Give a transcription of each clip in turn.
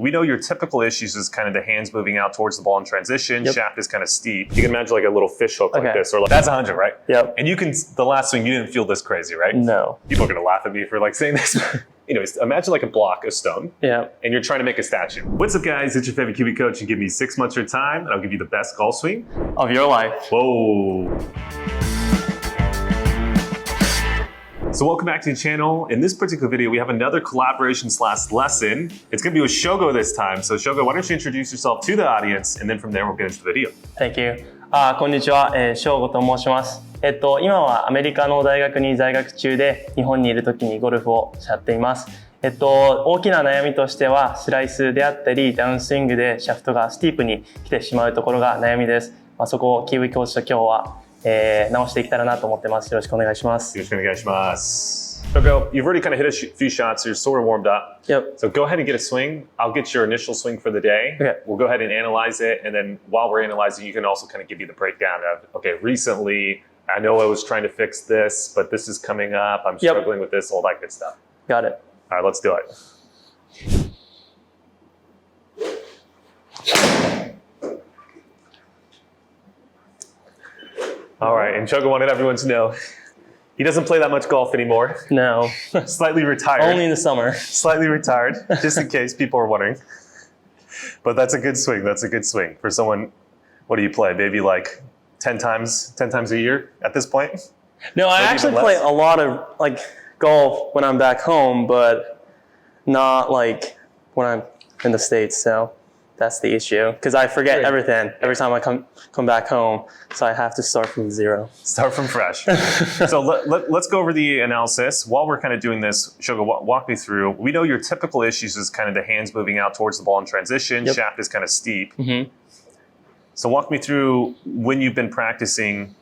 We know your typical issues is kind of the hands moving out towards the ball in transition. Yep. Shaft is kind of steep. You can imagine like a little fish hook like this, or like, that's 100, right? Yep. And the last swing, you didn't feel this crazy, right? No. People are going to laugh at me for like saying this. Anyways, imagine like a block, a stone. Yeah. And you're trying to make a statue. What's up, guys? It's your favorite Kiwicoach. You give me 6 months of your time, and I'll give you the best golf swing of your life. Whoa. So welcome back to the channel. In this particular video, we have another collaboration/lesson. It's gonna be with Shogo this time. So Shogo, why don't you introduce yourself to the audience, and then from there we'll get into the video. Thank you. こんにちは、Shogo と申します。今はアメリカの大学に在学中で、日本にいる時にゴルフをやっています。大きな悩みとしては、スライスであったり、ダウンスイングでシャフトがスティープに来てしまうところが悩みです。そこをキウイコーチと今日は直していけたらなと思ってます。よろしくお願いします。よろしくお願いします。So you've already kind of hit a few shots, so you're sort of warmed up. Yep. So go ahead and get a swing. I'll get your initial swing for the day. Okay. We'll go ahead and analyze it, and then while we're analyzing, you can also kind of give you the breakdown of, okay, recently, I know I was trying to fix this, but this is coming up. I'm struggling with this, all that good stuff. Got it. All right, let's do it. All right, and Shogo wanted everyone to know he doesn't play that much golf anymore. No. Slightly retired. Only in the summer. Slightly retired, just in case people are wondering. But that's a good swing. That's a good swing for someone. What do you play? Maybe like 10 times a year at this point? No, I actually play a lot of like golf when I'm back home, but not like when I'm in the States. So that's the issue, because I forget everything every time I come back home. So I have to start from zero. Start from fresh. So let's go over the analysis. While we're kind of doing this, Shogo, walk me through. We know your typical issues is kind of the hands moving out towards the ball in transition. Yep. Shaft is kind of steep. Mm-hmm. So walk me through when you've been practicing,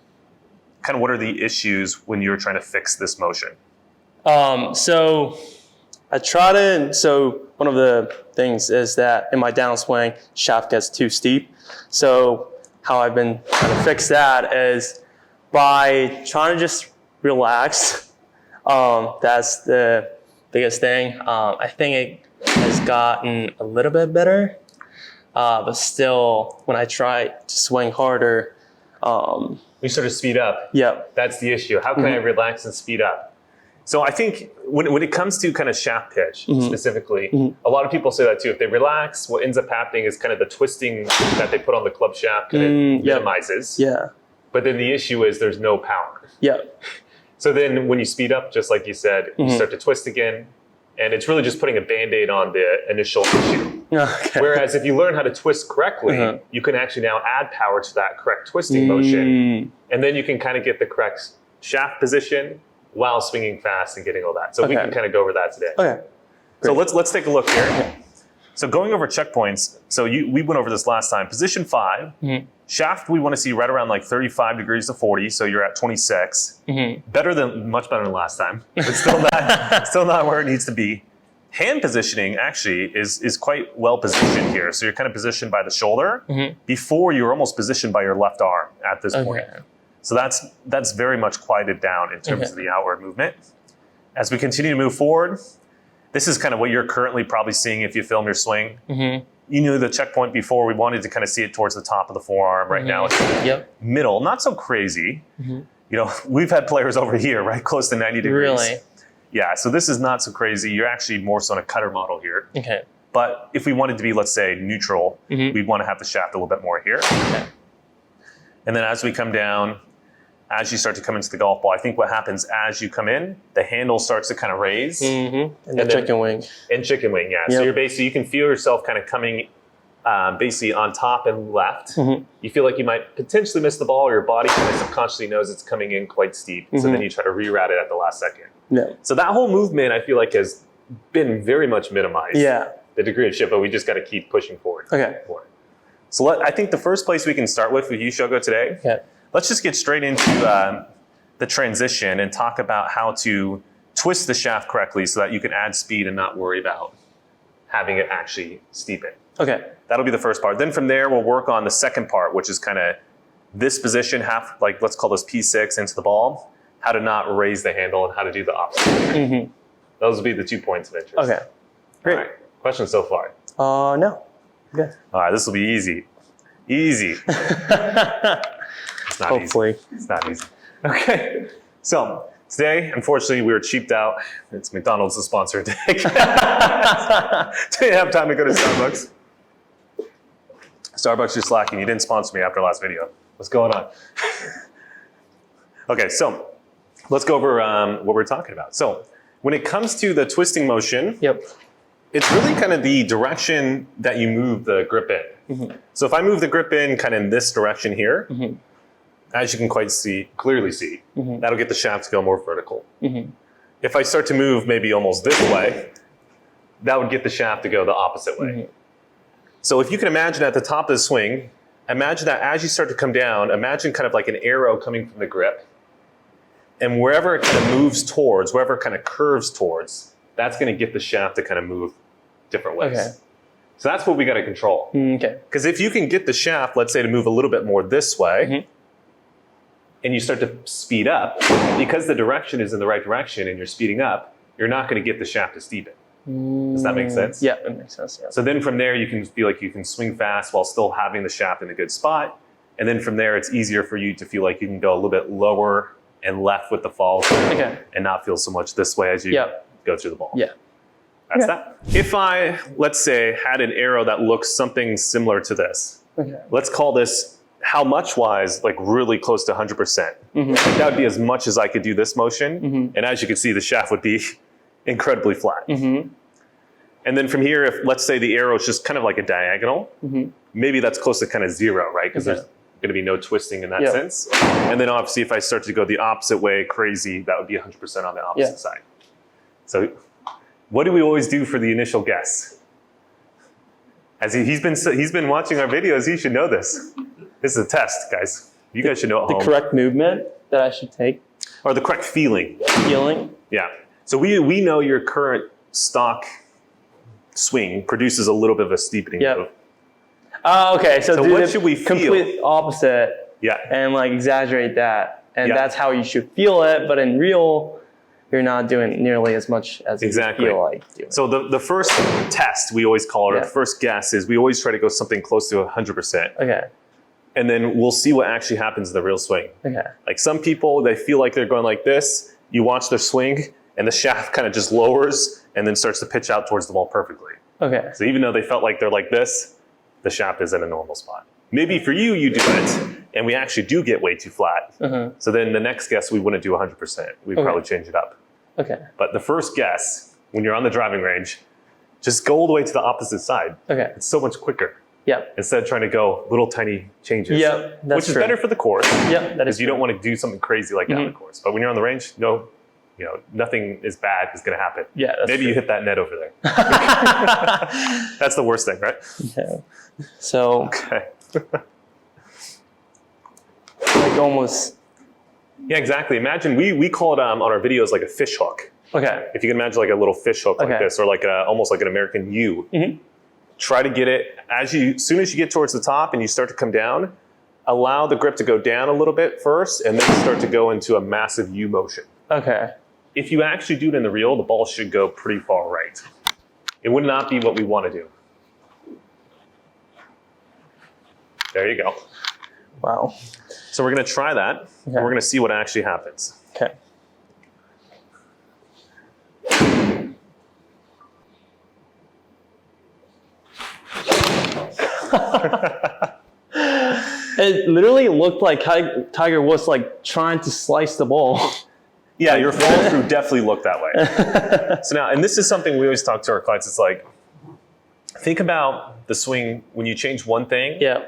kind of what are the issues when you're trying to fix this motion? So I try to, one of the things is that in my downswing, shaft gets too steep. So how I've been trying to fix that is by trying to just relax. That's the biggest thing. I think it has gotten a little bit better, but still, when I try to swing harder, you sort of speed up. Yeah. That's the issue. How can I relax and speed up? So I think when it comes to kind of shaft pitch specifically, a lot of people say that too. If they relax, what ends up happening is kind of the twisting that they put on the club shaft and it minimizes. Yeah. But then the issue is there's no power. Yeah. So then when you speed up, just like you said, you start to twist again. And it's really just putting a Band-Aid on the initial issue. Okay. Whereas if you learn how to twist correctly, you can actually now add power to that correct twisting motion. And then you can kind of get the correct shaft position while swinging fast and getting all that. So we can kind of go over that today. Okay. So let's take a look here. So going over checkpoints, so we went over this last time. Position 5, shaft we want to see right around like 35 degrees to 40, so you're at 26. Much better than last time, but still not where it needs to be. Hand positioning actually is quite well positioned here. So you're kind of positioned by the shoulder before you're almost positioned by your left arm at this point. So that's very much quieted down in terms of the outward movement. As we continue to move forward, this is kind of what you're currently probably seeing if you film your swing. You knew the checkpoint before. We wanted to kind of see it towards the top of the forearm. Right now it's middle, not so crazy. You know, we've had players over here, right, close to 90 degrees. Really? Yeah, so this is not so crazy. You're actually more so on a cutter model here. Okay. But if we wanted to be, let's say, neutral, we'd want to have the shaft a little bit more here. Okay. And then as we come down, as you start to come into the golf ball, I think what happens as you come in, the handle starts to kind of raise. And the chicken wing. And chicken wing, yeah. So you're basically, you can feel yourself kind of coming basically on top and left. You feel like you might potentially miss the ball, or your body kind of subconsciously knows it's coming in quite steep. So then you try to reroute it at the last second. Yeah. So that whole movement, I feel like, has been very much minimized. Yeah. The degree of shift, but we just got to keep pushing forward. Okay. So I think the first place we can start with you, Shogo, today, let's just get straight into the transition and talk about how to twist the shaft correctly so that you can add speed and not worry about having it actually steepen. Okay. That'll be the first part. Then from there, we'll work on the second part, which is kind of this position, like let's call this P6 into the ball, how to not raise the handle and how to do the opposite. Those will be the 2 points of interest. Okay. Great. All right. Questions so far? No. Good. All right, this will be easy. Easy. It's not Hopefully. easy. It's not easy. Okay. So today, unfortunately, we were cheaped out. It's McDonald's the sponsor today. Didn't have time to go to Starbucks. Starbucks, you're slacking. You didn't sponsor me after last video. What's going on? Okay, so let's go over what we're talking about. So when it comes to the twisting motion, Yep. it's really kind of the direction that you move the grip in. So if I move the grip in kind of in this direction here, as you can clearly see, that'll get the shaft to go more vertical. If I start to move maybe almost this way, that would get the shaft to go the opposite way. So if you can imagine at the top of the swing, imagine that as you start to come down, imagine kind of like an arrow coming from the grip. And wherever it kind of moves towards, wherever it kind of curves towards, that's going to get the shaft to kind of move different ways. Okay. So that's what we got to control. Okay. Because if you can get the shaft, let's say, to move a little bit more this way, and you start to speed up, because the direction is in the right direction and you're speeding up, you're not going to get the shaft to steepen. Does that make sense? Yeah, it makes sense. Yeah. So then from there, you can feel like you can swing fast while still having the shaft in a good spot. And then from there, it's easier for you to feel like you can go a little bit lower and left with the fall and not feel so much this way as you go through the ball. Yeah. That's that. If I, let's say, had an arrow that looks something similar to this, let's call this how much wise, like really close to 100%. That would be as much as I could do this motion. And as you can see, the shaft would be incredibly flat. And then from here, if let's say the arrow is just kind of like a diagonal, maybe that's close to kind of 0, right? Because there's going to be no twisting in that sense. And then obviously if I start to go the opposite way, crazy, that would be 100% on the opposite side. So what do we always do for the initial guess? As he's been watching our videos, he should know this. This is a test, guys. You guys should know at home. The correct movement that I should take. Or the correct feeling. Feeling? Yeah. So we know your current stock swing produces a little bit of a steepening move. Oh, okay. So do what should we feel? Complete opposite. Yeah. And like exaggerate that. And that's how you should feel it. But in real, you're not doing nearly as much as you feel like doing. So the first test, we always call it, or the first guess is we always try to go something close to 100%. Okay. And then we'll see what actually happens in the real swing. Okay. Like some people, they feel like they're going like this. You watch their swing and the shaft kind of just lowers and then starts to pitch out towards the ball perfectly. Okay. So even though they felt like they're like this, the shaft is in a normal spot. Maybe for you, you do it and we actually do get way too flat. So then the next guess, we wouldn't do 100%. We'd probably change it up. Okay. But the first guess, when you're on the driving range, just go all the way to the opposite side. Okay. It's so much quicker. Yep. Instead of trying to go little tiny changes. Yep, that's which is better for the course. Yep, that is because you don't want to do something crazy like that on the course. But when you're on the range, nothing as bad is going to happen. Yeah, that's Maybe true. you hit that net over there. That's the worst thing, right? Okay. So, Okay. like almost. Yeah, exactly. Imagine we call it on our videos like a fish hook. Okay. If you can imagine like a little fish hook like this, or like almost like an American U. Try to get it as soon as you get towards the top and you start to come down, allow the grip to go down a little bit first, and then start to go into a massive U motion. Okay. If you actually do it in the reel, the ball should go pretty far right. It would not be what we want to do. There you go. Wow. So we're going to try that. And we're going to see what actually happens. Okay. It literally looked like Tiger was like trying to slice the ball. Yeah, your follow through definitely looked that way. So now, and this is something we always talk to our clients. It's like, think about the swing when you change one thing. Yeah.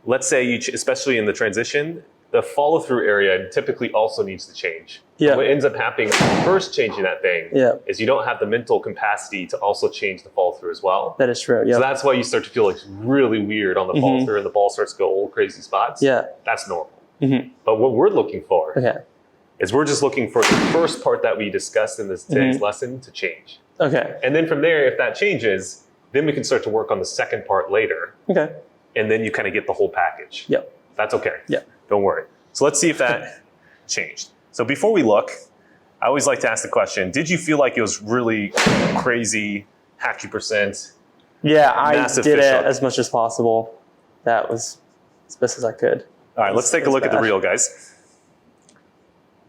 Let's say especially in the transition, the follow through area typically also needs to change. Yeah. What ends up happening first changing that thing is you don't have the mental capacity to also change the follow through as well. That is true. Yeah. So that's why you start to feel like really weird on the follow through and the ball starts to go all crazy spots. Yeah. That's normal. But what we're looking for Okay. is we're just looking for the first part that we discussed in this today's lesson to change. Okay. And then from there, if that changes, then we can start to work on the second part later. Okay. And then you kind of get the whole package. Yep. That's okay. Yep. Don't worry. So let's see if that changed. So before we look, I always like to ask the question, did you feel like it was really crazy, hacky percent? Yeah, I Massive did fish it hook. as much as possible. That was as best as I could. All right, let's take a look at the reel, guys.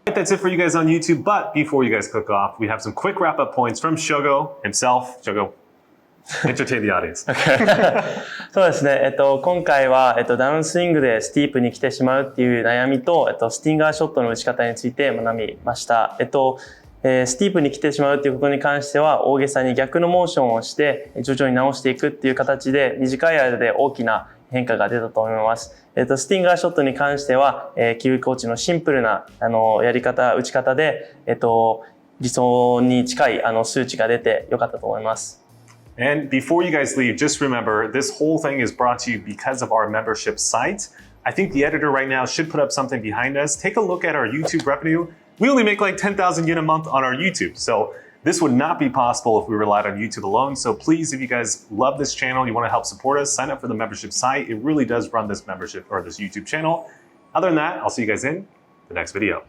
That's it for you guys on YouTube, but before you guys click off, we have some quick wrap-up points from Shogo himself. Shogo, entertain the audience. そうですね。今回は、ダウンスイングでスティープに来てしまうっていう悩みと、スティンガーショットの打ち方について学びました。スティープに来てしまうっていうことに関しては、大げさに逆のモーションをして、徐々に直していくっていう形で、短い間で大きな変化が出たと思います。スティンガーショットに関しては、キウイコーチのシンプルな、やり方、打ち方で、理想に近い、数値が出てよかったと思います。And before you guys leave, just remember, this whole thing is brought to you because of our membership site. I think the editor right now should put up something behind us. Take a look at our YouTube revenue. We only make like 10,000 yen a month on our YouTube. So this would not be possible if we relied on YouTube alone. So please, if you guys love this channel, you want to help support us, sign up for the membership site. It really does run this membership or this YouTube channel. Other than that, I'll see you guys in the next video.